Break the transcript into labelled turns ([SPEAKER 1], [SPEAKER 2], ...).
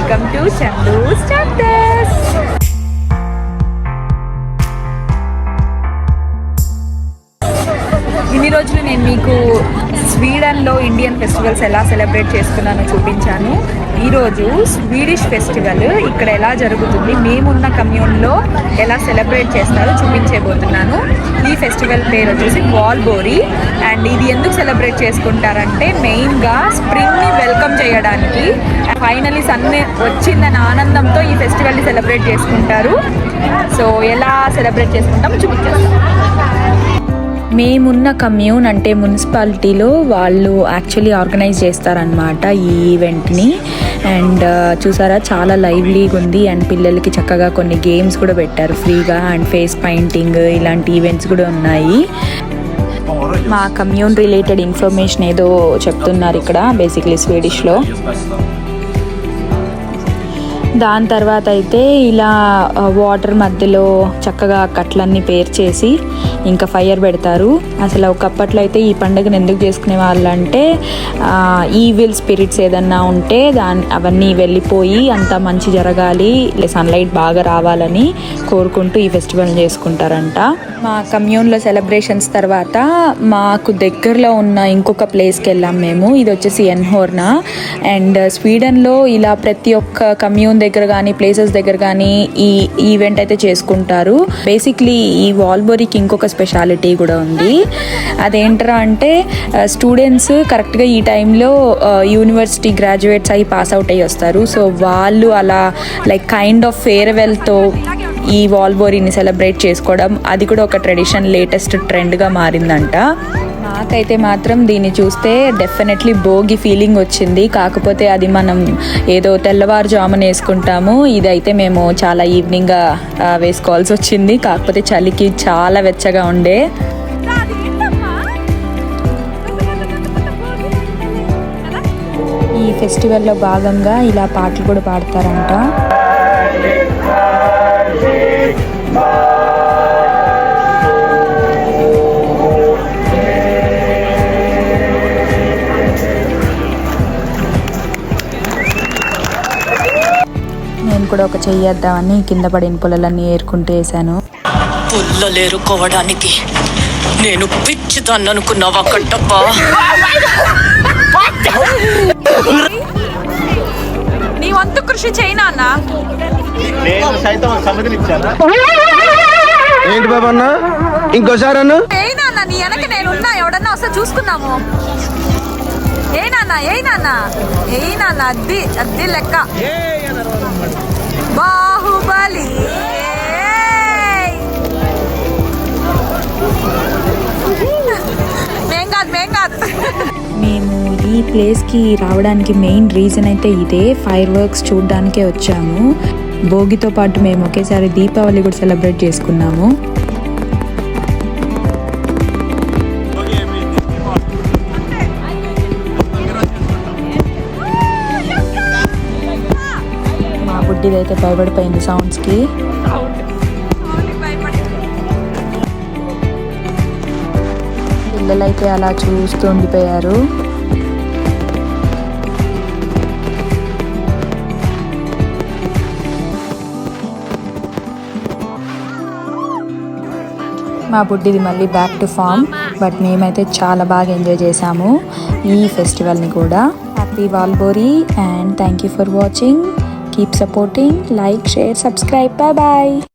[SPEAKER 1] Welcome to Chandu's chapters. ఇన్ని రోజులు నేను మీకు స్వీడన్లో ఇండియన్ ఫెస్టివల్స్ ఎలా సెలబ్రేట్ చేసుకున్నానో చూపించాను. ఈరోజు స్వీడిష్ ఫెస్టివల్ ఇక్కడ ఎలా జరుగుతుంది, మేమున్న కమ్యూన్లో ఎలా సెలబ్రేట్ చేస్తారో చూపించబోతున్నాను. ఈ ఫెస్టివల్ పేరు వచ్చేసి వాల్బోరీ. అండ్ ఇది ఎందుకు సెలబ్రేట్ చేసుకుంటారంటే మెయిన్గా స్ప్రింగ్ని వెల్కమ్ చేయడానికి, ఫైనలీ సన్ వచ్చిందన్న ఆనందంతో ఈ ఫెస్టివల్ని సెలబ్రేట్ చేసుకుంటారు. సో ఎలా సెలబ్రేట్ చేసుకుంటామో చూపించేస్తాం. మేమున్న కమ్యూన్ అంటే మున్సిపాలిటీలో వాళ్ళు యాక్చువల్లీ ఆర్గనైజ్ చేస్తారనమాట ఈ ఈవెంట్ని. అండ్ చూసారా చాలా లైవ్లీగా ఉంది. అండ్ పిల్లలకి చక్కగా కొన్ని గేమ్స్ కూడా పెట్టారు ఫ్రీగా. అండ్ ఫేస్ పెయింటింగ్ ఇలాంటి ఈవెంట్స్ కూడా ఉన్నాయి. మా కమ్యూన్ రిలేటెడ్ ఇన్ఫర్మేషన్ ఏదో చెప్తున్నారు ఇక్కడ బేసిక్లీ స్వీడిష్లో. దాని తర్వాత అయితే ఇలా వాటర్ మధ్యలో చక్కగా కట్లన్నీ పేర్చేసి ఇంకా ఫైర్ పెడతారు. అసలు ఒకప్పట్లో అయితే ఈ పండుగను ఎందుకు చేసుకునే వాళ్ళంటే ఈవిల్ స్పిరిట్స్ ఏదన్నా ఉంటే అవన్నీ వెళ్ళిపోయి అంతా మంచి జరగాలి, సన్లైట్ బాగా రావాలని కోరుకుంటూ ఈ ఫెస్టివల్ చేసుకుంటారంట. మా కమ్యూన్లో సెలబ్రేషన్స్ తర్వాత మాకు దగ్గరలో ఉన్న ఇంకొక ప్లేస్కి వెళ్ళాం మేము. ఇది వచ్చేసి ఎన్హోర్నా. అండ్ స్వీడన్లో ఇలా ప్రతి ఒక్క కమ్యూన్ దగ్గర కానీ ప్లేసెస్ దగ్గర కానీ ఈ ఈవెంట్ అయితే చేసుకుంటారు. బేసిక్లీ ఈ వాల్బోరీకి ఇంకొక స్పెషాలిటీ కూడా ఉంది. అదేంటరా అంటే స్టూడెంట్స్ కరెక్ట్గా ఈ టైంలో యూనివర్సిటీ గ్రాడ్యుయేట్స్ అయ్యి పాస్ అవుట్ అయ్యి వస్తారు. సో వాళ్ళు అలా లైక్ కైండ్ ఆఫ్ ఫేర్వెల్తో ఈ వాల్బోరీని సెలబ్రేట్ చేసుకోవడం, అది కూడా ఒక ట్రెడిషన్, లేటెస్ట్ ట్రెండ్గా మారిందంట. నాకైతే మాత్రం దీన్ని చూస్తే డెఫినెట్లీ భోగి ఫీలింగ్ వచ్చింది. కాకపోతే అది మనం ఏదో తెల్లవారుజామున వేసుకుంటాము, ఇదైతే మేము చాలా ఈవినింగ్గా వేసుకోవాల్సి వచ్చింది. కాకపోతే చలికి చాలా వెచ్చగా ఉండే. ఈ ఫెస్టివల్లో భాగంగా ఇలా పాటలు కూడా పాడతారంట. నేను కూడా ఒక చెయ్యేద్దామని కింద పడిన పుల్లలన్నీ ఏరుకుంటూ వేసాను.
[SPEAKER 2] పుల్లలేరుకోవడానికి నేను పిచ్చిదాన్ని అనుకున్నావా కట్టప్పా?
[SPEAKER 1] నీ వంతు కృషి చేయనా అన్న?
[SPEAKER 3] ఏంటి బాబా అన్న, ఇంకోసారి అన్న
[SPEAKER 1] ఏనా నీ వెనక నేనున్నా, ఎవడన్నా వస్తే చూసుకుందాము. ఏనా అద్ది అద్ది లెక్క బాహుబలి. మేం కాదు. మేము ఈ ప్లేస్కి రావడానికి మెయిన్ రీజన్ అయితే ఇదే, ఫైర్ వర్క్స్ చూడడానికే వచ్చాము. భోగితో పాటు మేము ఒకేసారి దీపావళి కూడా సెలబ్రేట్ చేసుకున్నాము. మా బుడ్డిదైతే భయపడిపోయింది సౌండ్స్కి. పిల్లలైతే అలా చూస్తూ ఉండిపోయారు. మా బుడ్డిది మళ్ళీ బ్యాక్ టు ఫామ్. బట్ మేమైతే చాలా బాగా ఎంజాయ్ చేసాము ఈ ఫెస్టివల్ని కూడా. హ్యాపీ వాల్బోరీ and thank you for watching. Keep supporting, like, share, subscribe. Bye.